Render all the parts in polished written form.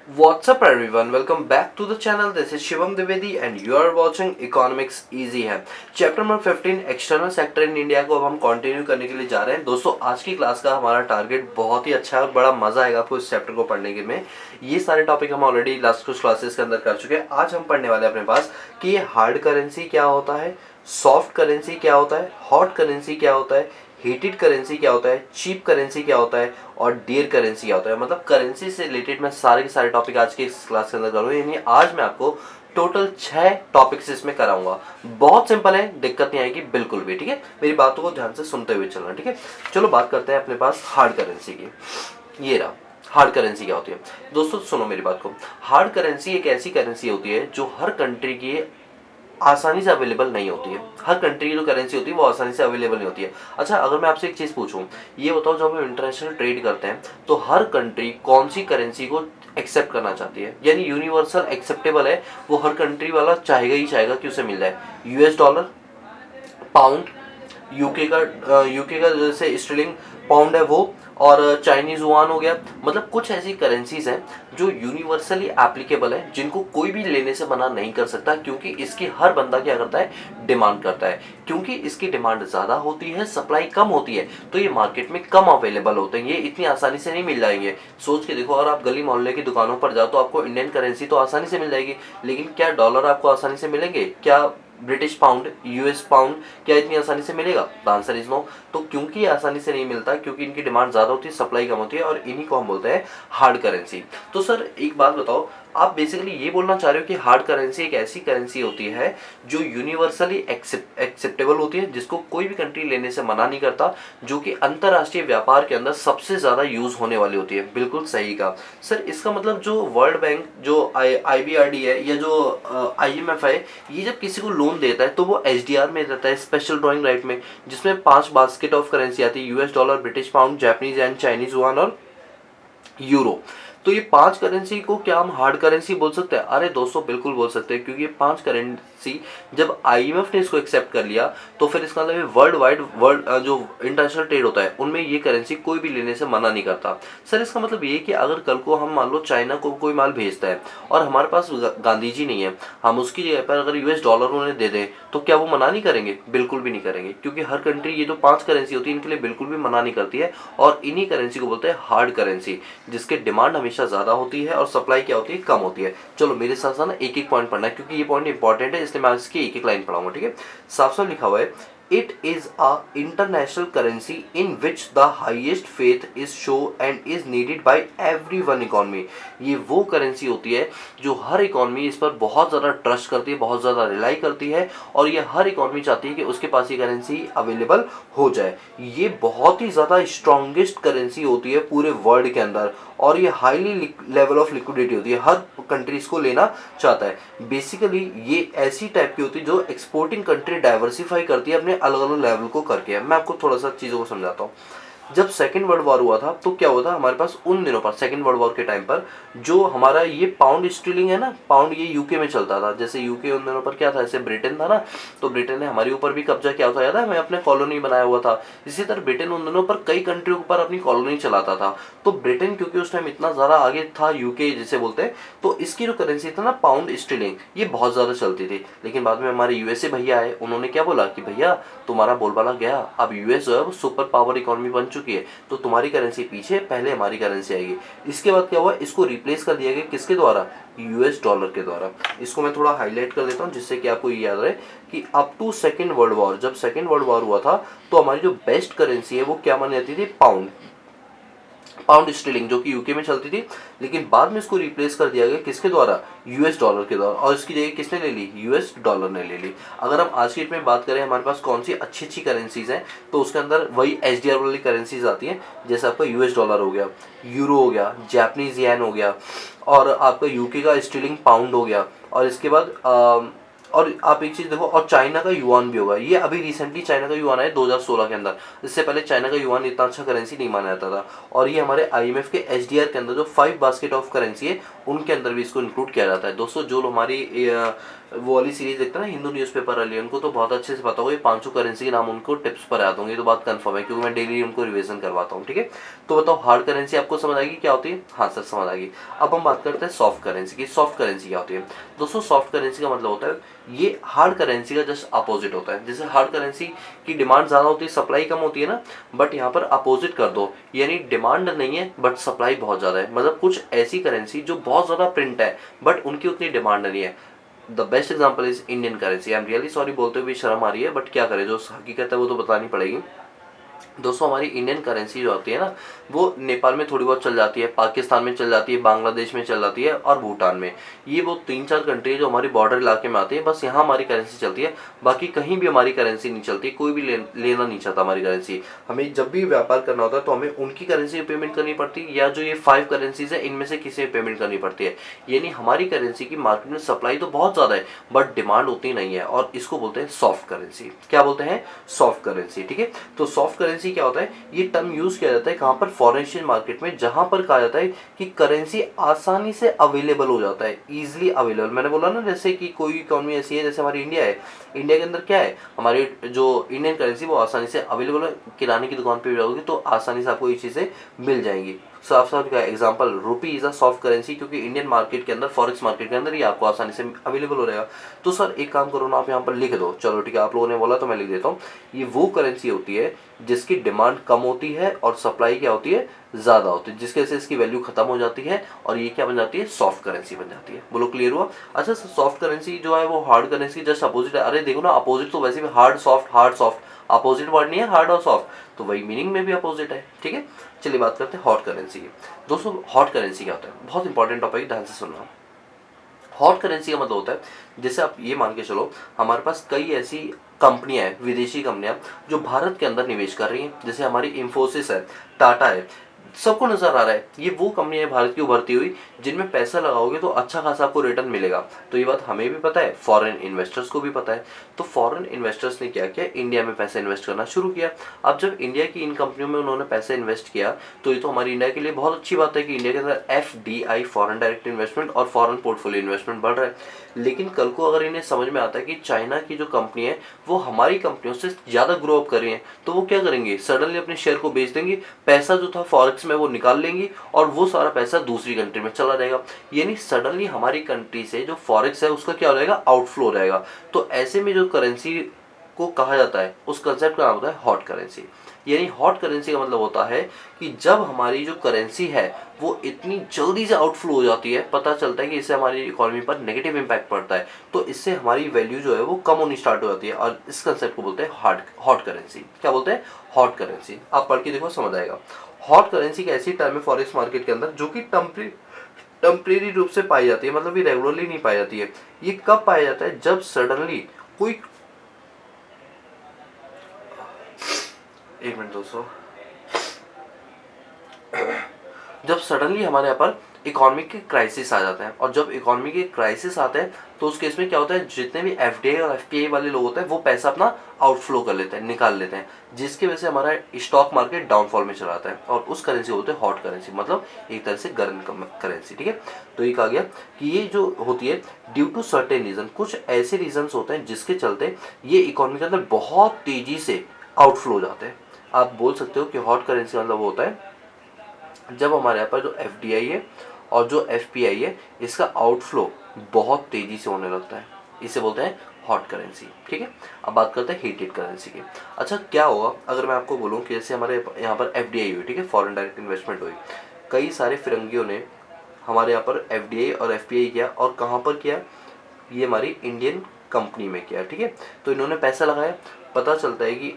What's up everyone? Welcome back to the channel. This is Shivam Dwivedi and you are watching Economics Easy है। Chapter number 15 external sector in India को अब हम continue करने के लिए जा रहे हैं। दोस्तों आज की क्लास का हमारा टारगेट बहुत ही अच्छा है और बड़ा मजा आएगा आपको इस चैप्टर को पढ़ने के में। ये सारे टॉपिक हम ऑलरेडी लास्ट कुछ क्लासेस के अंदर कर चुके हैं। आज हम पढ़ने वाले हैं अपने पास कि ये हार्ड करेंसी क्या होता है, सॉफ्ट करेंसी क्या होता है, हॉट करेंसी क्या होता है, हीटेड करेंसी क्या होता है, चीप करेंसी क्या होता है और डियर करेंसी क्या होता है। मतलब करेंसी से रिलेटेड मैं सारे के सारे टॉपिक आज के इस क्लास के अंदर करूँगा। यानी आज मैं आपको टोटल 6 टॉपिक्स इसमें कराऊंगा। बहुत सिंपल है, दिक्कत नहीं आएगी बिल्कुल भी। ठीक है, मेरी बातों को ध्यान से सुनते हुए चलना। ठीक है, चलो बात करते हैं अपने पास हार्ड करेंसी की। ये रहा हार्ड करेंसी क्या होती है। दोस्तों सुनो मेरी बात को। हार्ड करेंसी एक ऐसी करेंसी होती है जो हर कंट्री की आसानी से अवेलेबल नहीं होती है। हर कंट्री की जो करेंसी होती है वो आसानी से अवेलेबल नहीं होती है। अच्छा, अगर मैं आपसे एक चीज़ पूछूं, ये बताओ जब हम इंटरनेशनल ट्रेड करते हैं तो हर कंट्री कौन सी करेंसी को एक्सेप्ट करना चाहती है, यानी यूनिवर्सल एक्सेप्टेबल है, वो हर कंट्री वाला चाहेगा ही चाहेगा कि उसे मिल जाए। यूएस डॉलर, पाउंड, यूके का जैसे स्टर्लिंग पाउंड है वो, और चाइनीज युआन हो गया। मतलब कुछ ऐसी करेंसीज हैं जो यूनिवर्सली एप्लीकेबल है, जिनको कोई भी लेने से मना नहीं कर सकता, क्योंकि इसकी हर बंदा क्या करता है, डिमांड करता है। क्योंकि इसकी डिमांड ज़्यादा होती है, सप्लाई कम होती है, तो ये मार्केट में कम अवेलेबल होते हैं, ये इतनी आसानी से नहीं मिल जाएंगे। सोच के देखो, अगर आप गली मोहल्ले की दुकानों पर जाओ तो आपको इंडियन करेंसी तो आसानी से मिल जाएगी, लेकिन क्या डॉलर आपको आसानी से मिलेंगे? क्या ब्रिटिश पाउंड, यूएस पाउंड क्या इतनी आसानी से मिलेगा? The answer is no. तो क्योंकि आसानी से नहीं मिलता, क्योंकि इनकी डिमांड ज़्यादा होती है, सप्लाई कम होती है, और इन्हीं को हम बोलते हैं हार्ड करेंसी। तो सर एक बात बताओ, आप बेसिकली ये बोलना चाह रहे हो कि हार्ड करेंसी एक ऐसी करेंसी होती है जो यूनिवर्सली एक्सेप्टेबल होती है, जिसको कोई भी कंट्री लेने से मना नहीं करता, जो कि अंतरराष्ट्रीय व्यापार के अंदर सबसे ज़्यादा यूज़ होने वाली होती है। बिल्कुल सही कहा सर। इसका मतलब जो वर्ल्ड बैंक, जो IBRD है, या जो IMF है, ये जब किसी को लोन देता है तो वो SDR में रहता है, स्पेशल ड्राइंग राइट में, जिसमें 5 बास्केट ऑफ करेंसी आती है: US dollar, British pound, Japanese and Chinese yuan और यूरो। तो ये 5 करेंसी को क्या हम हार्ड करेंसी बोल सकते हैं? अरे दोस्तों बिल्कुल बोल सकते हैं, क्योंकि ये 5 करेंसी जब IMF ने इसको एक्सेप्ट कर लिया तो फिर इसका मतलब वर्ल्ड वाइड, वर्ल्ड जो इंटरनेशनल ट्रेड होता है उनमें ये करेंसी कोई भी लेने से मना नहीं करता। सर इसका मतलब ये कि अगर कल को हम मान लो चाइना को कोई माल भेजता है और हमारे पास गांधी जी नहीं है, हम उसकी जगह पर अगर US डॉलर उन्हें दे दें तो क्या वो मना नहीं करेंगे? बिल्कुल भी नहीं करेंगे, क्योंकि हर कंट्री ये जो 5 करेंसी होती है इनके लिए बिल्कुल भी मना नहीं करती है, और इन्हीं करेंसी को बोलते हैं हार्ड करेंसी, जिसके डिमांड हमेशा ज़्यादा होती है और सप्लाई क्या होती है, कम होती है। चलो मेरे साथ साथ ना एक एक पॉइंट पढ़ना है, क्योंकि ये पॉइंट इंपॉर्टेंट है, इसलिए मैं इसकी एक एक लाइन पढ़ाऊंगा। ठीक है, साफ साफ लिखा हुआ है, it is a international currency in which the highest faith is show and is needed bye every one economy. ये वो करेंसी होती है जो हर इकॉनमी इस पर बहुत ज़्यादा ट्रस्ट करती है, बहुत ज़्यादा रिलाई करती है, और ये हर इकॉनमी चाहती है कि उसके पास ये करेंसी अवेलेबल हो जाए। ये बहुत ही ज़्यादा स्ट्रॉन्गेस्ट करेंसी होती है पूरे वर्ल्ड के अंदर, और ये हाईली लेवल ऑफ लिक्विडिटी होती है, हर कंट्री इसको लेना चाहता है। बेसिकली ये ऐसी टाइप की होती है जो एक्सपोर्टिंग कंट्री डाइवर्सिफाई करती है अपने अलग अलग लेवल को करके। मैं आपको थोड़ा सा चीज़ों को समझाता हूँ। जब सेकेंड वर्ल्ड वॉर हुआ था तो क्या हुआ था हमारे पास उन दिनों पर, सेकेंड वर्ल्ड वॉर के टाइम पर, जो हमारा ये पाउंड स्टीलिंग है ना, पाउंड ये यूके में चलता था। जैसे यूके उन दिनों पर क्या था, जैसे ब्रिटेन था ना, तो ब्रिटेन ने हमारे ऊपर भी कब्जा किया था, याद है, हमें अपने कॉलोनी बनाया हुआ था। इसी तरह ब्रिटेन उन दिनों पर कई कंट्री के ऊपर अपनी कॉलोनी चलाता था। तो ब्रिटेन क्योंकि उस टाइम इतना ज़्यादा आगे था यूके जिसे बोलते हैं, तो इसकी जो करेंसी था ना पाउंड स्टीलिंग, ये बहुत ज़्यादा चलती थी। लेकिन बाद में हमारे यूएसए भैया आए, उन्होंने क्या बोला कि भैया तुम्हारा बोलबाला गया, अब यूएस जो है वो सुपर पावर इकोनॉमी बन चुकी है, तो तुम्हारी करेंसी पीछे, पहले हमारी करेंसी आएगी। इसके बाद क्या हुआ, इसको रिप्लेस कर दिया गया किसके द्वारा, US डॉलर के द्वारा। इसको मैं थोड़ा हाईलाइट कर देता हूँ जिससे कि आपको ये याद रहे कि up to second world war, जब सेकेंड वर्ल्ड वॉर हुआ था तो हमारी जो बेस्ट करेंसी है वो क्या मानी जाती थी, पाउंड, पाउंड स्टीलिंग, जो कि यूके में चलती थी। लेकिन बाद में इसको रिप्लेस कर दिया गया किसके द्वारा, US डॉलर के द्वारा, और इसकी जगह किसने ले ली, US डॉलर ने ले ली। अगर हम आज की डेट में बात करें हमारे पास कौन सी अच्छी अच्छी करेंसीज हैं, तो उसके अंदर वही SDR वाली करेंसीज आती हैं, जैसे आपका US डॉलर हो गया, यूरो हो गया, जापानीज येन हो गया, और आपका यूके का स्टीलिंग पाउंड हो गया, और इसके बाद और आप एक चीज़ देखो, और चाइना का युआन भी होगा। ये अभी रिसेंटली चाइना का युआन आया 2016 के अंदर, इससे पहले चाइना का युआन इतना अच्छा करेंसी नहीं माना जाता था। और ये हमारे IMF के SDR के अंदर जो 5 बास्केट ऑफ करेंसी है उनके अंदर भी इसको इंक्लूड किया जाता है। दोस्तों जो हमारी वो वाली सीरीज देखते हैं ना हिंदू न्यूज़पेपर वाली, उनको तो बहुत अच्छे से पता होगा ये 500 करेंसी के नाम उनको टिप्स पर याद होंगे, तो बात कंफर्म है क्योंकि मैं डेली उनको रिवीजन करवाता हूँ। ठीक है, तो बताओ हार्ड करेंसी आपको समझ आएगी क्या होती है? हाँ सर समझ आएगी। अब हम बात करते हैं सॉफ्ट करेंसी की। सॉफ्ट करेंसी क्या होती है दोस्तों? सॉफ्ट करेंसी का मतलब होता है ये हार्ड करेंसी का जस्ट अपोजिट होता है। जैसे हार्ड करेंसी की डिमांड ज़्यादा होती है, सप्लाई कम होती है ना, बट यहाँ पर अपोजिट कर दो, यानी डिमांड नहीं है बट सप्लाई बहुत ज़्यादा है। मतलब कुछ ऐसी करेंसी जो बहुत ज़्यादा प्रिंट है बट उनकी उतनी डिमांड नहीं है। The best example is Indian currency. I am really sorry बोलते हुए भी शर्म आ रही है, बट क्या करें, जो हकीकत है वो तो बतानी पड़ेगी। दोस्तों हमारी इंडियन करेंसी जो होती है ना, वो नेपाल में थोड़ी बहुत चल जाती है, पाकिस्तान में चल जाती है, बांग्लादेश में चल जाती है और भूटान में। ये वो 3-4 कंट्री है जो हमारी बॉर्डर इलाके में आती है, बस यहाँ हमारी करेंसी चलती है। बाकी कहीं भी हमारी करेंसी नहीं चलती, कोई भी लेना नहीं चाहता हमारी करेंसी। हमें जब भी व्यापार करना होता है तो हमें उनकी करेंसी में पेमेंट करनी पड़ती है, या जो ये 5 करेंसीज है इनमें से किसी में पेमेंट करनी पड़ती है। यानी हमारी करेंसी की मार्केट में सप्लाई तो बहुत ज़्यादा है बट डिमांड उतनी नहीं है, और इसको बोलते हैं सॉफ्ट करेंसी। क्या बोलते हैं? Soft currency. ठीक है, तो सॉफ्ट करेंसी क्या होता है? ये टर्म यूज किया जाता है कहाँ पर? फॉरेन एक्सचेंज मार्केट में, जहां पर कहा जाता है कि करेंसी आसानी से अवेलेबल हो जाता है, इजीली अवेलेबल। मैंने बोला ना जैसे कि कोई इकोनॉमी ऐसी है जैसे हमारी इंडिया है, इंडिया के अंदर क्या है, हमारी जो इंडियन करेंसी वो आसानी से अवेलेबल है। किराने की दुकान पे भी जाओगे तो आसानी से आपको ये चीज़ें मिल जाएंगी। साफ साफ का example, rupee is a soft currency, क्योंकि इंडियन मार्केट के अंदर, फॉरेक्स मार्केट के अंदर ये आपको आसानी से अवेलेबल हो रहेगा। तो सर एक काम करो ना, आप यहाँ पर लिख दो। चलो ठीक है, आप लोगों ने बोला तो मैं लिख देता हूँ। ये वो करेंसी होती है जिसकी डिमांड कम होती है और सप्लाई क्या होती है? ज़्यादा होती है, जिसकी वजह से इसकी वैल्यू खत्म हो जाती है और ये क्या बन जाती है? सॉफ्ट करेंसी बन जाती है। बोलो क्लियर हुआ? अच्छा, सॉफ्ट करेंसी जो है वो हार्ड करेंसी जस्ट अपोजिट है। अरे देखो ना, अपोजिट तो वैसे भी हार्ड सॉफ्ट, अपोजिट वर्ड नहीं है हार्ड और सॉफ्ट, तो वही मीनिंग में भी अपोजिट है। ठीक है, चलिए बात करते हैं हॉट करेंसी की। दोस्तों हॉट करेंसी क्या होता है? बहुत इंपॉर्टेंट टॉपिक, ध्यान से सुनना। हॉट करेंसी का मतलब होता है, जैसे आप ये मान के चलो हमारे पास कई ऐसी कंपनियां हैं, विदेशी कंपनियां जो भारत के अंदर निवेश कर रही हैं। जैसे हमारी इंफोसिस है, टाटा है, सबको नजर आ रहा है ये वो कंपनी है भारत की उभरती हुई, जिनमें पैसा लगाओगे तो अच्छा खासा आपको रिटर्न मिलेगा। तो ये बात हमें भी पता है, फॉरेन इन्वेस्टर्स को भी पता है। तो फॉरेन इन्वेस्टर्स ने क्या किया? इंडिया में पैसा इन्वेस्ट करना शुरू किया। अब जब इंडिया की इन कंपनियों में उन्होंने पैसा इन्वेस्ट किया तो ये तो हमारी इंडिया के लिए बहुत अच्छी बात है कि इंडिया के अंदर FDI, फॉरेन डायरेक्ट इन्वेस्टमेंट और फॉरेन पोर्टफोलियो इन्वेस्टमेंट बढ़ रहा है। लेकिन कल को अगर इन्हें समझ में आता है कि चाइना की जो कंपनी है वो हमारी कंपनियों से ज़्यादा ग्रो अप कर रही है, तो वो क्या करेंगे? सडनली अपने शेयर को बेच देंगे, पैसा जो था फॉरेक्स में वो निकाल लेंगी और वो सारा पैसा दूसरी कंट्री में चला जाएगा। यानी सडनली हमारी कंट्री से जो फॉरेक्स है उसका क्या हो जाएगा? आउटफ्लो हो जाएगा। तो ऐसे में जो करेंसी को कहा जाता है, उस कंसेप्ट का नाम होता है हॉट करेंसी। यानी हॉट करेंसी का मतलब होता है कि जब हमारी जो करेंसी है वो इतनी जल्दी से आउटफ्लो हो जाती है, पता चलता है कि इससे हमारी इकोनॉमी पर नेगेटिव इंपैक्ट पड़ता है, तो इससे हमारी वैल्यू जो है वो कम होनी स्टार्ट हो जाती है, और इस कंसेप्ट को बोलते हैं हॉट करेंसी। क्या बोलते हैं? Hot currency. आप पढ़ के देखो, समझ आएगा। हॉट करेंसी एक ऐसी टर्म है फॉरेक्स मार्केट के अंदर जो कि टेम्परेरी रूप से पाई जाती है, मतलब ये रेगुलरली नहीं पाई जाती है। ये कब पाया जाता है? जब सडनली कोई, एक मिनट दोस्तों, जब सडनली हमारे यहाँ पर इकोनॉमिक के क्राइसिस आ जाता है, और जब इकोनॉमिक के क्राइसिस आते हैं तो उस केस में क्या होता है? जितने भी FDI और FPI वाले लोग होते हैं वो पैसा अपना आउटफ्लो कर लेते हैं, निकाल लेते हैं, जिसकी वजह से हमारा स्टॉक मार्केट डाउनफॉल में चला जाता है, और उस करेंसी बोलते हैं हॉट करेंसी, मतलब एक तरह से गर्म करेंसी। ठीक है, तो ये कहा गया कि ये जो होती है ड्यू टू सर्टेन रीजन, कुछ ऐसे रीजन होते हैं जिसके चलते ये इकोनॉमी के अंदर बहुत तेजी से आउटफ्लो हो जाते हैं। आप बोल सकते हो कि हॉट करेंसी मतलब वो होता है जब हमारे यहाँ पर जो FDI है और जो FPI है इसका आउटफ्लो बहुत तेजी से होने लगता है, इसे बोलते हैं हॉट करेंसी। ठीक है, अब बात करते हैं हीटेड करेंसी की। अच्छा, क्या होगा अगर मैं आपको बोलूँ कि जैसे हमारे यहाँ पर FDI हुई, ठीक है, फॉरेन डायरेक्ट इन्वेस्टमेंट हुई, कई सारे फिरंगियों ने हमारे यहाँ पर FDI और FPI किया, और कहाँ पर किया? ये हमारी इंडियन कंपनी में किया। ठीक है, तो इन्होंने पैसा लगाया, पता चलता है कि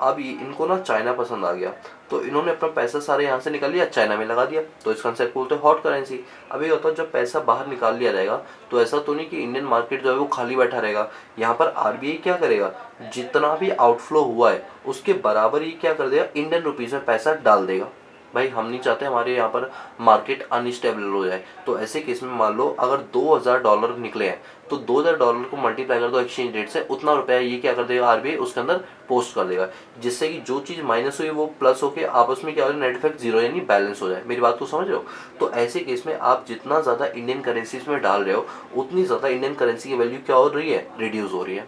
अब इनको ना चाइना पसंद आ गया, तो इन्होंने अपना पैसा सारे यहाँ से निकाल लिया, चाइना में लगा दिया, तो इस कंसेप्ट को बोलते हैं हॉट करेंसी। अब ये होता है जब पैसा बाहर निकाल लिया जाएगा तो ऐसा तो नहीं कि इंडियन मार्केट जो है वो खाली बैठा रहेगा। यहाँ पर RBI क्या करेगा? जितना भी आउटफ्लो हुआ है उसके बराबर ही क्या कर देगा? इंडियन रुपीज़ में पैसा डाल देगा। भाई हम नहीं चाहते हमारे यहाँ पर मार्केट अनस्टेबल हो जाए। तो ऐसे केस में मान लो अगर $2000 निकले हैं तो $2000 को मल्टीप्लाई कर दो एक्सचेंज रेट से, उतना रुपया ये क्या कर देगा आरबीआई उसके अंदर पोस्ट कर देगा, जिससे कि जो चीज़ माइनस हुई वो प्लस होकर आपस में क्या हो जाए, नेट इफेक्ट जीरो यानी बैलेंस हो जाए। मेरी बात को समझ रहे हो? तो ऐसे केस में आप जितना ज़्यादा इंडियन करेंसीज में डाल रहे हो उतनी ज़्यादा इंडियन करेंसी की वैल्यू क्या हो रही है, रिड्यूस हो रही है।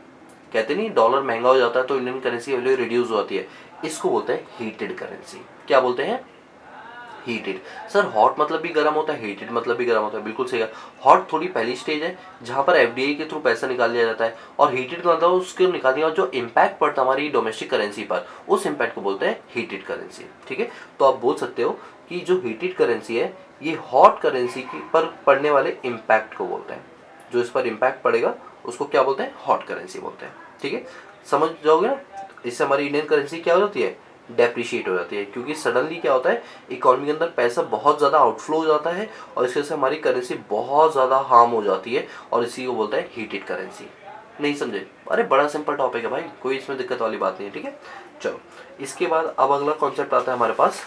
कहते नहीं डॉलर महंगा हो जाता है तो इंडियन करेंसी की वैल्यू रिड्यूस हो जाती है। इसको बोलते हैं हीटेड करेंसी। क्या बोलते हैं? हीटेड। सर हॉट मतलब भी गर्म होता है, हीटेड मतलब भी गर्म होता है, बिल्कुल सही है। हॉट थोड़ी पहली स्टेज है जहां पर एफडीआई के थ्रू पैसा निकाल लिया जाता है, और हीटेड का मतलब उसके निकालने का जो इम्पैक्ट पड़ता है हमारी डोमेस्टिक करेंसी पर, उस इम्पैक्ट को बोलते हैं हीटेड करेंसी। ठीक है, तो आप बोल सकते हो कि जो हीटेड करेंसी है ये हॉट करेंसी की पर पड़ने वाले इम्पैक्ट को बोलते हैं। जो इस पर इम्पैक्ट पड़ेगा उसको क्या बोलते हैं, हॉट करेंसी बोलते हैं। ठीक है, समझ जाओगे ना? इससे हमारी इंडियन करेंसी क्या हो जाती है, डेप्रिशिएट हो जाती है, क्योंकि सडनली क्या होता है इकोनॉमी के अंदर पैसा बहुत ज़्यादा आउटफ्लो हो जाता है और इसकी वजह से हमारी करेंसी बहुत ज़्यादा हार्म हो जाती है, और इसी को बोलता है हीटेड करेंसी। नहीं समझे? अरे बड़ा सिंपल टॉपिक है भाई, कोई इसमें दिक्कत वाली बात नहीं है। ठीक है, चलो इसके बाद अब अगला कॉन्सेप्ट आता है हमारे पास,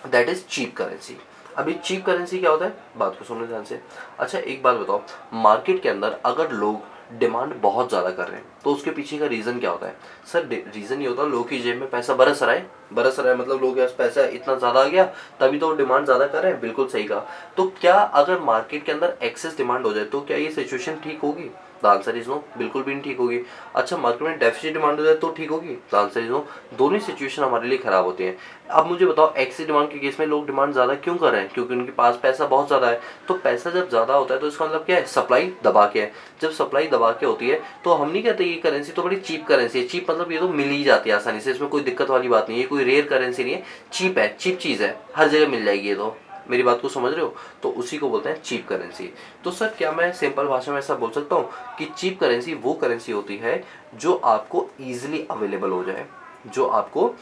दैट इज चीप करेंसी। अभी चीप करेंसी क्या होता है, बात को सुनो ध्यान से। अच्छा एक बात बताओ, मार्केट के अंदर अगर लोग डिमांड बहुत ज़्यादा कर रहे हैं तो उसके पीछे का रीज़न क्या होता है? सर रीज़न ये होता है लोगों की जेब में पैसा बरस रहा है। बरस रहा है मतलब लोगों के पास पैसा इतना ज़्यादा आ गया तभी तो डिमांड ज़्यादा कर रहे हैं, बिल्कुल सही कहा। तो क्या अगर मार्केट के अंदर एक्सेस डिमांड हो जाए तो क्या ये सिचुएशन ठीक होगी? द आंसर इज नो, बिल्कुल भी नहीं ठीक होगी। अच्छा मार्केट में डेफिसिट डिमांड हो जाए तो ठीक होगी? द आंसर इज नो, दोनों सिचुएशन हमारे लिए खराब होती हैं। अब मुझे बताओ एक्सेस डिमांड के केस में लोग डिमांड ज़्यादा क्यों कर रहे हैं? क्योंकि उनके पास पैसा बहुत ज़्यादा है। तो पैसा जब ज़्यादा होता है तो इसका मतलब क्या है, सप्लाई दबा के है। जब सप्लाई दबा के होती है तो हम नहीं कहते ये करेंसी तो बड़ी चीप करेंसी है। चीप मतलब ये तो मिल ही जाती है आसानी से, इसमें कोई दिक्कत वाली बात नहीं है, कोई रेयर करेंसी नहीं है, चीप है, चीप चीज़ है, हर जगह मिल जाएगी ये तो। मेरी बात को समझ रहे हो? तो उसी को बोलते हैं चीप करेंसी। तो सर क्या मैं सिंपल भाषा में ऐसा बोल सकता हूँ कि चीप करेंसी वो करेंसी होती है जो आपको ईजिली अवेलेबल हो जाए, जो आपको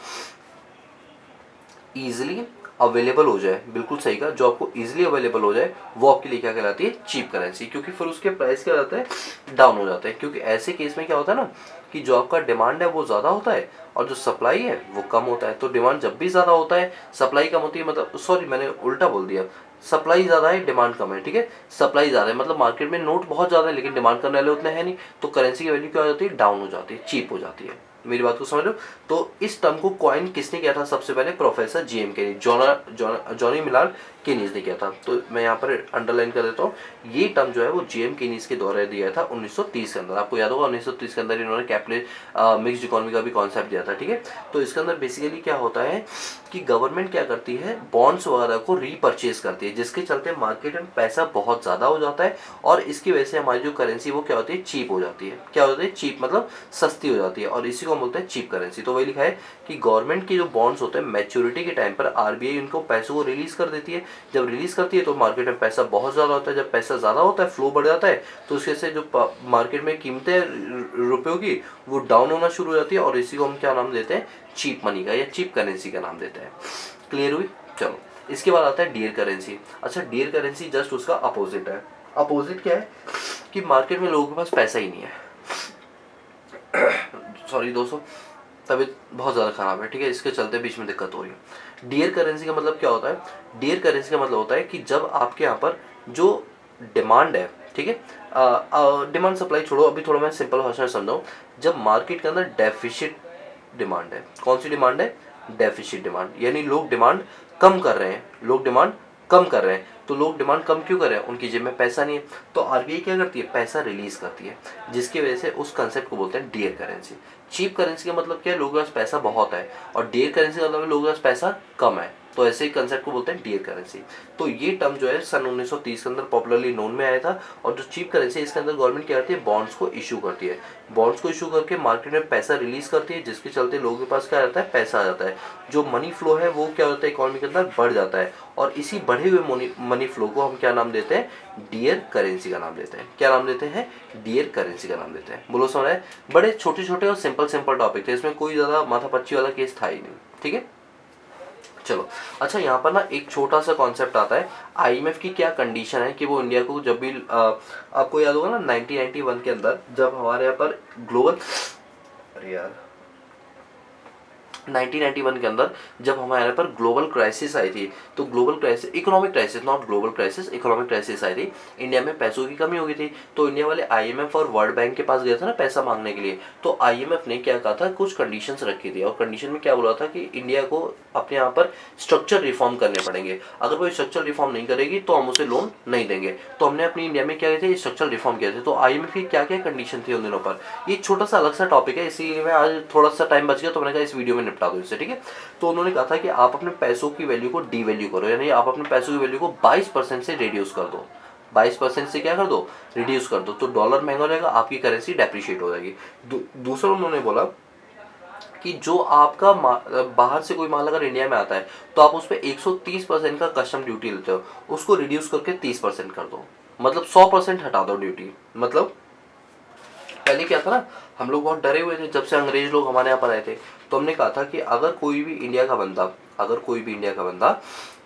ईजिली अवेलेबल हो जाए, बिल्कुल सही कहा, जो आपको ईजिली अवेलेबल हो जाए वो आपके लिए क्या कहलाती है, चीप करेंसी। क्योंकि फिर उसके प्राइस क्या रहता है, डाउन हो जाता है। क्योंकि ऐसे केस में क्या होता है ना कि जो आपका डिमांड है वो ज़्यादा होता है और जो सप्लाई है वो कम होता है। तो डिमांड जब भी ज़्यादा होता है सप्लाई कम होती है, मतलब सॉरी मैंने उल्टा बोल दिया, सप्लाई ज़्यादा है डिमांड कम है। ठीक है, सप्लाई ज़्यादा है मतलब मार्केट में नोट बहुत ज़्यादा है लेकिन डिमांड करने वाले उतने हैं नहीं, तो करेंसी की वैल्यू क्या हो जाती है, डाउन हो जाती है, चीप हो जाती है। मेरी बात को समझ लो। तो इस टर्म को कॉइन किसने किया था सबसे पहले, प्रोफेसर जीएम केनी, जॉनी मिलार्ड केनीज ने किया था। तो मैं यहाँ पर अंडरलाइन कर देता हूँ, ये टर्म जो है वो जीएम केनीज के द्वारा दिया था 1930 के अंदर। आपको याद होगा 1930 के अंदर इन्होंने कैपिटल मिक्स्ड इकोनॉमी का भी कॉन्सेप्ट दिया था। ठीक है, तो इसके अंदर बेसिकली क्या होता है कि गवर्नमेंट क्या करती है, बॉन्ड्स वगैरह को रीपर्चेज करती है, जिसके चलते मार्केट में पैसा बहुत ज़्यादा हो जाता है और इसकी वजह से हमारी जो करेंसी वो क्या होती है, चीप हो जाती है। क्या होती है, चीप मतलब सस्ती हो जाती है, और इसी को बोलते हैं चीप करेंसी। तो वही लिखा है कि गवर्नमेंट के जो बॉन्ड्स होते हैं मैच्योरिटी के टाइम पर आरबीआई उनको पैसों को रिलीज कर देती है। जब रिलीज करती है तो मार्केट में पैसा बहुत ज़्यादा होता है। जब पैसा ज़्यादा होता है, फ्लो बढ़ जाता है, तो उसके से जो मार्केट में कीमतें रुपयों की वो डाउन होना शुरू हो जाती है, और इसी को हम क्या नाम देते हैं, चीप मनी का या चीप करेंसी का नाम देते हैं। क्लियर हुई? चलो इसके बाद आता है डियर करेंसी। अच्छा डियर करेंसी जस्ट उसका अपोजिट है। अपोजिट क्या है कि मार्केट में लोगों के पास पैसा ही नहीं है। सॉरी दोस्तों, तबीयत बहुत ज़्यादा ख़राब है। ठीक है, इसके चलते बीच में दिक्कत हो रही है। डियर करेंसी का मतलब क्या होता है, डियर करेंसी का मतलब होता है कि जब आपके यहाँ पर जो डिमांड है, ठीक है, डिमांड सप्लाई छोड़ो, अभी थोड़ा मैं सिंपल भाषा में समझाऊँ। जब मार्केट के अंदर डेफिसिट डिमांड है, कौन सी डिमांड है, डेफिसिट डिमांड, यानी लोग डिमांड कम कर रहे हैं, लोग डिमांड कम कर रहे हैं। तो लोग डिमांड कम क्यों कर रहे हैं, उनकी जेब में पैसा नहीं है, तो आरबीआई क्या करती है, पैसा रिलीज करती है, जिसकी वजह से उस कंसेप्ट को बोलते हैं डियर करेंसी। चीप करेंसी का मतलब क्या है, लोगों के पास पैसा बहुत है, और डियर करेंसी का मतलब लोगों के पास पैसा कम है, तो ऐसे ही कंसेप्ट को बोलते हैं डियर करेंसी। तो ये टर्म जो है सन 1930 के अंदर पॉपुलरली नोन में आया था। और जो चीप करेंसी है इसके अंदर गवर्नमेंट क्या करती है, बॉन्ड्स को इशू करती है, बॉन्ड्स को इशू करके मार्केट में पैसा रिलीज करती है, जिसके चलते लोगों के पास क्या रहता है, पैसा आ जाता है। जो मनी फ्लो है वो क्या होता है, इकोनॉमी के अंदर बढ़ जाता है, और इसी बढ़े हुए मनी फ्लो को हम क्या नाम देते हैं, डियर करेंसी का नाम देते हैं। क्या नाम देते हैं, डियर करेंसी का नाम देते हैं। बोलो समझ रहे हैं? बड़े छोटे छोटे और सिंपल सिंपल टॉपिक थे, इसमें कोई ज़्यादा माथापच्ची वाला केस था ही नहीं। ठीक है, चलो। अच्छा यहाँ पर ना एक छोटा सा कॉन्सेप्ट आता है, आईएमएफ की क्या कंडीशन है कि वो इंडिया को जब भी आपको याद होगा ना 1991 के अंदर जब हमारे यहाँ पर ग्लोबल, अरे यार 1991 के अंदर जब हमारे पर ग्लोबल क्राइसिस आई थी, तो global crisis, economic crisis, not global crisis, economic crisis आई थी, इंडिया में पैसों की कमी हो गई थी, तो इंडिया वाले आईएमएफ और वर्ल्ड बैंक के पास गए थे ना पैसा मांगने के लिए। तो आईएमएफ ने क्या कहा था, कुछ कंडीशंस रखी थी, और कंडीशन में क्या बोला था कि इंडिया को अपने यहाँ पर स्ट्रक्चर रिफॉर्म करने पड़ेंगे, अगर वो स्ट्रक्चर रिफॉर्म नहीं करेगी तो हम उसे लोन नहीं देंगे। तो हमने अपनी इंडिया में क्या किए थे, स्ट्रक्चर रिफॉर्म किए थे। तो आईएमएफ की क्या क्या कंडीशन थी उन दिनों पर, ये छोटा सा अलग सा टॉपिक है, इसीलिए मैं आज थोड़ा सा टाइम बच गया तो मैंने कहा इस वीडियो में निपटा दो इससे, ठीक है। तो उन्होंने कहा था कि आप अपने पैसों की वैल्यू को डीवैल्यू करो, यानी आप अपने पैसों की वैल्यू को 22% से रिड्यूस कर दो, 22% से क्या कर दो, रिड्यूस कर दो, तो डॉलर महंगा हो जाएगा, आपकी करेंसी डेप्रिशिएट हो जाएगी। दूसरा उन्होंने बोला कि जो आपका बाहर से कोई माल अगर इंडिया में आता है तो आप उस पर 130% का कस्टम ड्यूटी लेते हो, उसको रिड्यूस करके 30% कर दो, मतलब 100% हटा दो ड्यूटी। मतलब पहले क्या था ना, हम लोग बहुत डरे हुए थे जब से अंग्रेज लोग हमारे यहाँ पर आए थे। तो हमने कहा था कि अगर कोई भी इंडिया का बंदा, अगर कोई भी इंडिया का बंदा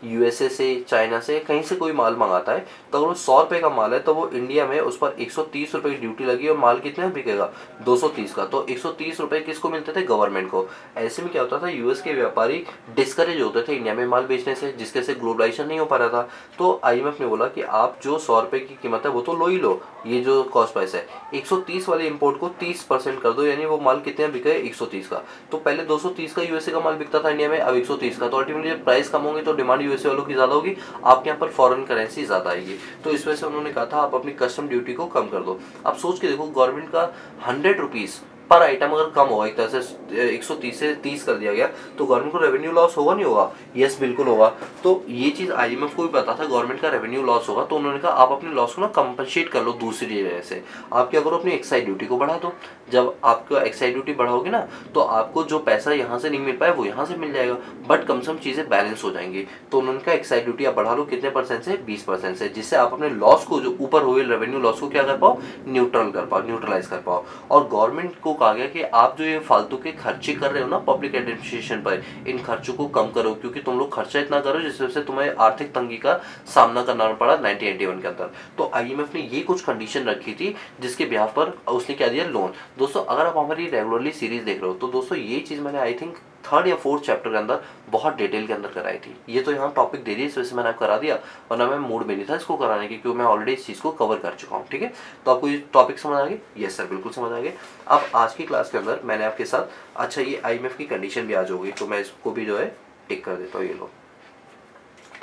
यूएसए से, चाइना से, कहीं से कोई माल मंगाता है, तो अगर वो 100 रुपये का माल है तो वो इंडिया में उस पर 130 रुपये की ड्यूटी लगी और माल कितने में बिकेगा, 230 का। तो 130 रुपये किसको मिलते थे, गवर्नमेंट को। ऐसे में क्या होता था, यूएस के व्यापारी डिस्करेज होते थे इंडिया में माल बेचने से, जिसके से ग्लोबलाइजेशन नहीं हो पा रहा था। तो आईएमएफ ने बोला कि आप जो 100 रुपये की कीमत है वो तो लो ही लो, ये जो कॉस्ट प्राइस है 130 वाले इंपोर्ट को 30% कर दो, यानी वो माल कितने में बिके, 130 का। तो पहले 230 का यूएसए का माल बिकता था इंडिया में, अब 130 का। तो अल्टीमेटली जब प्राइस कम होंगे तो डिमांड यूएसए वालों की ज्यादा होगी, आपके यहाँ पर फॉरेन करेंसी ज्यादा आएगी। तो इस वजह से उन्होंने कहा था आप अपनी कस्टम ड्यूटी को कम कर दो। आप सोच के देखो, गवर्नमेंट का 100 रुपीज पर आइटम अगर कम होगा, एक तरह से 130 से 30 कर दिया गया, तो गवर्नमेंट को रेवेन्यू लॉस होगा नहीं होगा, यस बिल्कुल होगा। तो ये चीज आईएमएफ को भी पता था गवर्नमेंट का रेवेन्यू लॉस होगा, तो उन्होंने कहा आप अपने लॉस को ना कंपनसेट कर लो दूसरी जगह से। आप क्या करो, अपनी एक्साइज ड्यूटी को बढ़ा दो। जब आपका एक्साइज ड्यूटी बढ़ाओगे ना, तो आपको जो पैसा यहाँ से नहीं मिल पाए वो यहाँ से मिल जाएगा, बट कम से कम चीजें बैलेंस हो जाएंगी। तो उन्होंने कहा एक्साइज ड्यूटी आप बढ़ा लो, कितने परसेंट से, 20% से, जिससे आप अपने लॉस को, जो ऊपर हुए रेवेन्यू लॉस को क्या कर पाओ, न्यूट्रल कर पाओ, न्यूट्रलाइज कर पाओ। और गवर्नमेंट को कहा गया कि आप जो ये फालतू के खर्चे कर रहे हो ना पब्लिक एडमिनिस्ट्रेशन पर, इन खर्चों को कम करो, क्योंकि तुम लोग खर्चा इतना करो जिस वजह से तुम्हें आर्थिक तंगी का सामना करना पड़ा 1981 के अंदर। तो आईएमएफ ने ये कुछ कंडीशन रखी थी जिसके ब्याह पर उसने क्या दिया, लोन। दोस्तों अगर आप हमारी रेगुलरली सीरीज देख रहे हो तो दोस्तों ये चीज मैंने आई थिंक 3rd या 4th चैप्टर के अंदर बहुत डिटेल के अंदर कराई थी। ये तो यहाँ टॉपिक दे दी इस वजह से मैंने करा दिया, वरना मैं मूड में नहीं था इसको कराने की, क्योंकि मैं ऑलरेडी इस चीज को कवर कर चुका हूँ, ठीक है। तो आपको ये टॉपिक समझ आ गई, यस सर बिल्कुल समझ आ गए। अब आज की क्लास के अंदर मैंने आपके साथ, अच्छा ये आईएमएफ की कंडीशन भी आज होगी, तो मैं इसको भी जो है टिक कर देता हूँ, ये लो।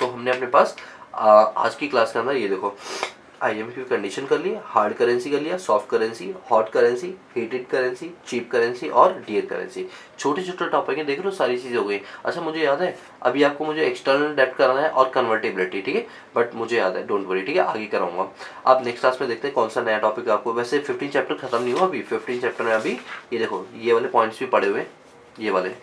तो हमने अपने पास आज की क्लास के अंदर ये देखो, आईएमएफ की कंडीशन कर ली, हार्ड करेंसी कर लिया, soft currency, hot currency, heated currency, cheap currency और डियर करेंसी। छोटे छोटे टॉपिक है, देख लो सारी चीजें हो गई। अच्छा मुझे याद है अभी आपको मुझे एक्सटर्नल डेब्ट कराना है और कन्वर्टेबिलिटी, ठीक है, बट मुझे याद है, डोंट वरी, ठीक है, आगे कराऊंगा। आप नेक्स्ट क्लास में देखते हैं कौन सा नया टॉपिक आपको। वैसे 15 चैप्टर खत्म नहीं हुआ अभी, 15 चैप्टर में अभी ये देखो ये वाले पॉइंट्स भी पड़े हुए, ये वाले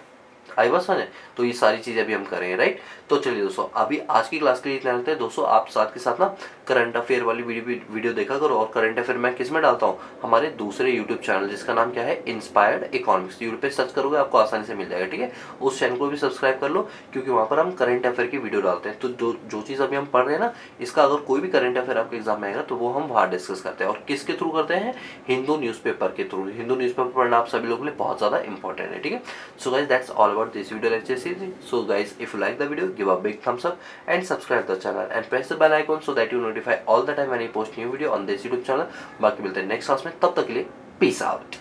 आई बस समझ। तो ये सारी चीजें अभी हम करेंगे, राइट। तो चलिए दोस्तों अभी आज की क्लास के लिए इतना रखते हैं। दोस्तों आप साथ के साथ ना करंट अफेयर वाली वीडियो देखा करो, और करंट अफेयर मैं किस में डालता हूँ, हमारे दूसरे यूट्यूब चैनल जिसका नाम क्या है, इंस्पायर्ड इकोनॉमिक्स। यूट्यूब पे सर्च करोगे आपको आसानी से मिल जाएगा, ठीक है। उस चैनल को भी सब्सक्राइब कर लो, क्योंकि वहाँ पर हम करंट अफेयर की वीडियो डालते हैं। तो जो चीज़ अभी हम पढ़ रहे हैं ना, इसका अगर कोई भी करंट अफेयर आपके एग्जाम में आएगा तो वो हम वहाँ डिस्कस करते हैं। और किसके थ्रू करते हैं, हिंदू न्यूज़पेपर के थ्रू। हिंदू न्यूज़पेपर पढ़ना आप सभी लोगों के लिए बहुत ज़्यादा इंपॉर्टेंट है, ठीक है। So guys that's all about this video lecture series. So guys, if you like the video, give a big thumbs up and subscribe the channel and press the bell icon so that you notify all the time when I post new video on this YouTube channel। बाकी मिलते हैं next class में, तब तक के लिए peace out.